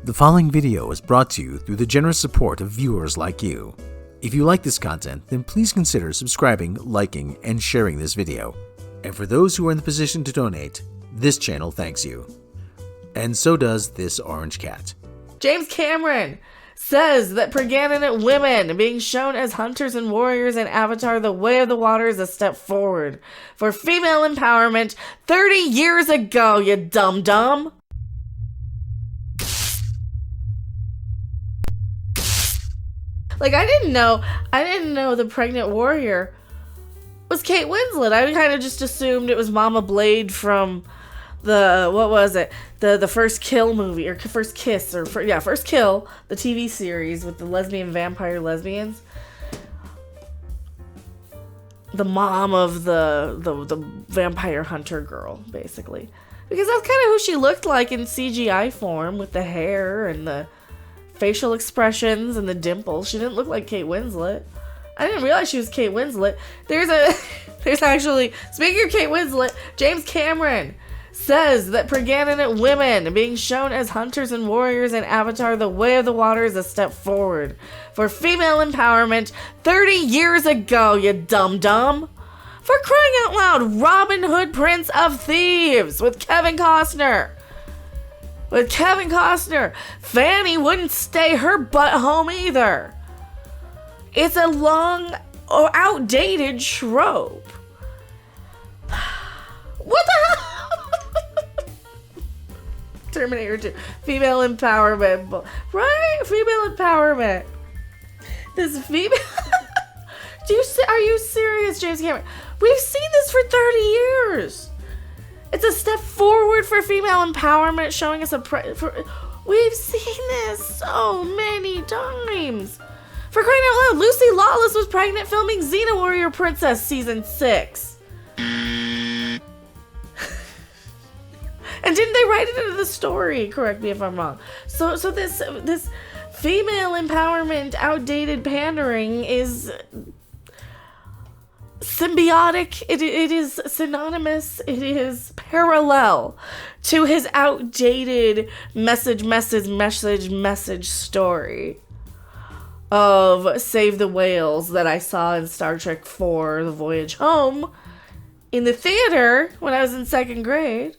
The following video is brought to you through the generous support of viewers like you. If you like this content, then please consider subscribing, liking, and sharing this video. And for those who are in the position to donate, this channel thanks you. And so does this orange cat. James Cameron says that pregnant women being shown as hunters and warriors in Avatar: The Way of the Water is a step forward for female empowerment 30 years ago, you dum-dum. Like, I didn't know the pregnant warrior was Kate Winslet. I kind of just assumed it was Mama Blade from the, what was it? The First Kill movie, or First Kiss, or First Kill, the TV series with the lesbian vampire lesbians. The mom of the vampire hunter girl, basically. Because that's kind of who she looked like in CGI form, with the hair and the facial expressions and the dimples. She didn't look like Kate Winslet. I didn't realize she was Kate Winslet. There's actually, speaking of Kate Winslet, James Cameron says that pregnant women being shown as hunters and warriors in Avatar: The Way of the Water is a step forward for female empowerment 30 years ago, you dum-dum. For crying out loud, Robin Hood, Prince of Thieves with Kevin Costner. Fanny wouldn't stay her butt home either. It's a long or outdated trope. What the hell? Terminator 2. Female empowerment. Right? Female empowerment. This female... Are you serious, James Cameron? We've seen this for 30 years. It's a step forward for female empowerment, showing us we've seen this so many times. For crying out loud, Lucy Lawless was pregnant filming Xena Warrior Princess Season 6. And didn't they write it into the story? Correct me if I'm wrong. So this female empowerment, outdated pandering is symbiotic. It is synonymous. It is parallel to his outdated message story of Save the Whales that I saw in Star Trek IV: The Voyage Home in the theater when I was in second grade.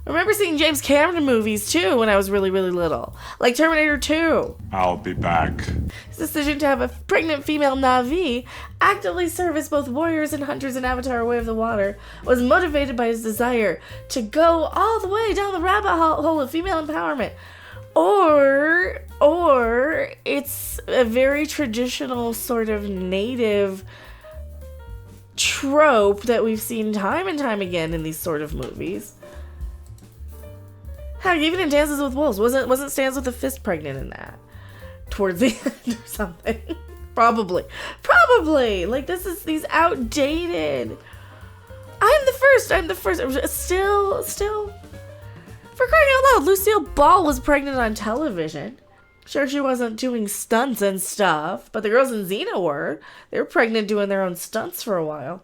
I remember seeing James Cameron movies too when I was really, really little. Like Terminator 2. I'll be back. His decision to have a pregnant female Na'vi actively serve as both warriors and hunters in Avatar: Way of the Water was motivated by his desire to go all the way down the rabbit hole of female empowerment. Or it's a very traditional sort of native trope that we've seen time and time again in these sort of movies. Heck, even in Dances with Wolves, wasn't Stands with a Fist pregnant in that? Towards the end or something. Probably. Like, these outdated. I'm the first. Still. For crying out loud, Lucille Ball was pregnant on television. Sure, she wasn't doing stunts and stuff, but the girls in Xena were. They were pregnant doing their own stunts for a while.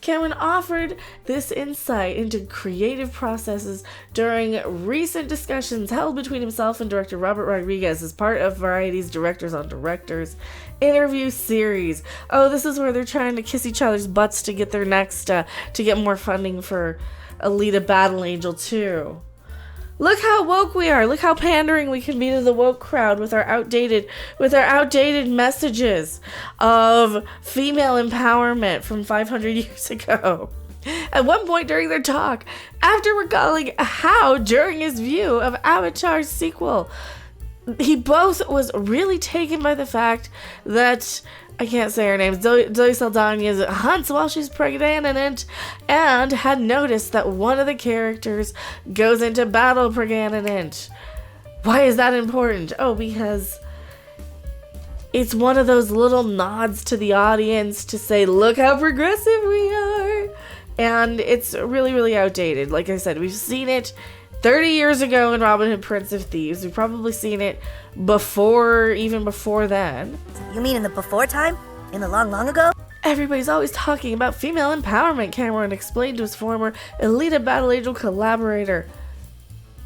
Cameron offered this insight into creative processes during recent discussions held between himself and director Robert Rodriguez as part of Variety's Directors on Directors interview series. Oh, this is where they're trying to kiss each other's butts to get their next, to get more funding for Alita Battle Angel 2. Look how woke we are. Look how pandering we can be to the woke crowd with our outdated messages of female empowerment from 500 years ago. At one point during their talk, after recalling how, during his view of Avatar's sequel, he both was really taken by the fact that, I can't say her name, Zoe Saldana hunts while she's pregnant and had noticed that one of the characters goes into battle pregnant. Why is that important? Oh, because it's one of those little nods to the audience to say, look how progressive we are. And it's really, really outdated. Like I said, we've seen it 30 years ago in Robin Hood, Prince of Thieves. We've probably seen it even before then. You mean in the before time? In the long, long ago? Everybody's always talking about female empowerment, Cameron explained to his former Alita Battle Angel collaborator.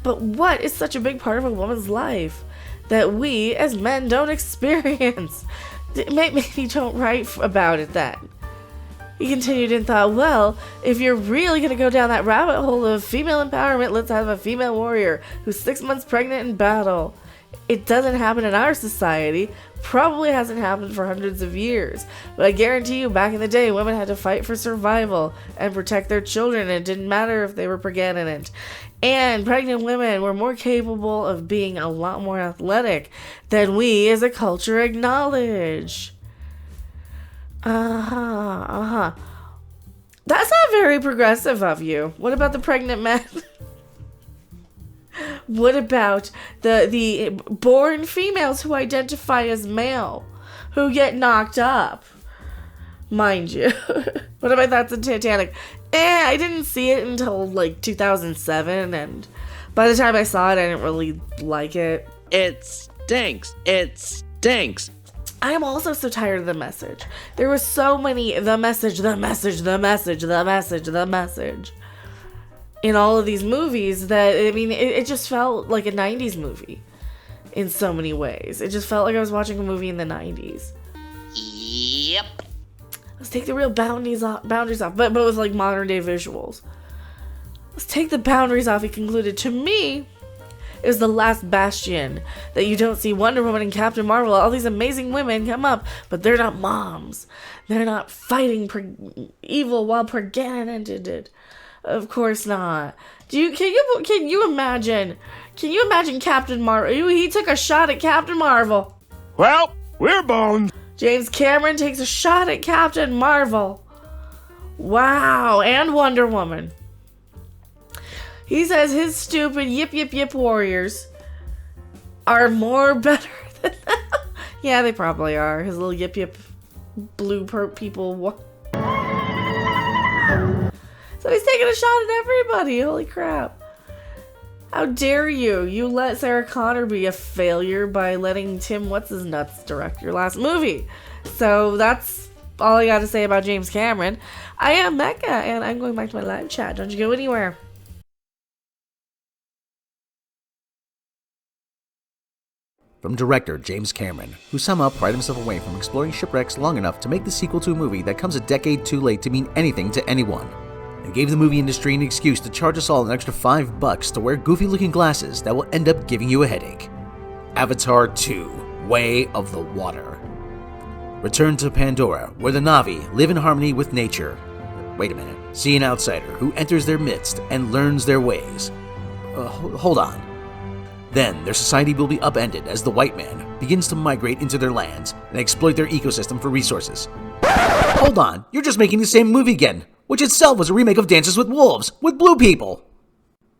But what is such a big part of a woman's life that we as men don't experience? Maybe don't write about it then. He continued and thought, well, if you're really going to go down that rabbit hole of female empowerment, let's have a female warrior who's 6 months pregnant in battle. It doesn't happen in our society. Probably hasn't happened for hundreds of years. But I guarantee you, back in the day, women had to fight for survival and protect their children, and it didn't matter if they were pregnant. And pregnant women were more capable of being a lot more athletic than we as a culture acknowledge. That's not very progressive of you. What about the pregnant men? What about the born females who identify as male, who get knocked up? Mind you. What about that's in Titanic? I didn't see it until like 2007, and by the time I saw it, I didn't really like it. It stinks. It stinks. I am also so tired of the message. There was so many the message in all of these movies that, I mean, it just felt like a 90s movie in so many ways. It just felt like I was watching a movie in the 90s. Yep. Let's take the real boundaries off, but with like modern day visuals. Let's take the boundaries off, he concluded. To me, it was the last bastion that you don't see Wonder Woman and Captain Marvel, all these amazing women come up, but they're not moms. They're not fighting evil while pregnant. Of course not. Can you imagine Captain Marvel? He took a shot at Captain Marvel. Well, we're boned. James Cameron takes a shot at Captain Marvel. Wow, and Wonder Woman. He says his stupid yip warriors are more better than them. Yeah, they probably are. His little yip blue people. So he's taking a shot at everybody. Holy crap. How dare you? You let Sarah Connor be a failure by letting Tim What's-His-Nuts direct your last movie. So that's all I got to say about James Cameron. I am Mecca, and I'm going back to my live chat. Don't you go anywhere. From director James Cameron, who somehow prided himself away from exploring shipwrecks long enough to make the sequel to a movie that comes a decade too late to mean anything to anyone, and gave the movie industry an excuse to charge us all an extra $5 to wear goofy-looking glasses that will end up giving you a headache. Avatar 2: Way of the Water. Return to Pandora, where the Na'vi live in harmony with nature. Wait a minute. See an outsider who enters their midst and learns their ways. Hold on. Then their society will be upended as the white man begins to migrate into their lands and exploit their ecosystem for resources. Hold on, you're just making the same movie again, which itself was a remake of Dances with Wolves, with blue people.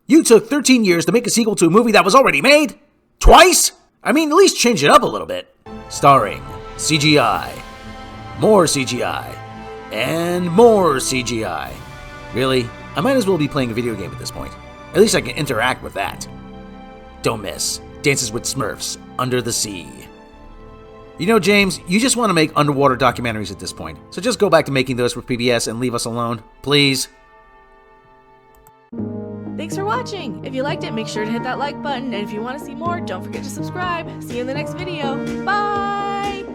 You took 13 years to make a sequel to a movie that was already made? Twice? I mean, at least change it up a little bit. Starring CGI, more CGI, and more CGI. Really? I might as well be playing a video game at this point. At least I can interact with that. Don't miss Dances with Smurfs, Under the Sea. You know, James, you just want to make underwater documentaries at this point, so just go back to making those for PBS and leave us alone, please. Thanks for watching. If you liked it, make sure to hit that like button, and if you want to see more, don't forget to subscribe. See you in the next video. Bye!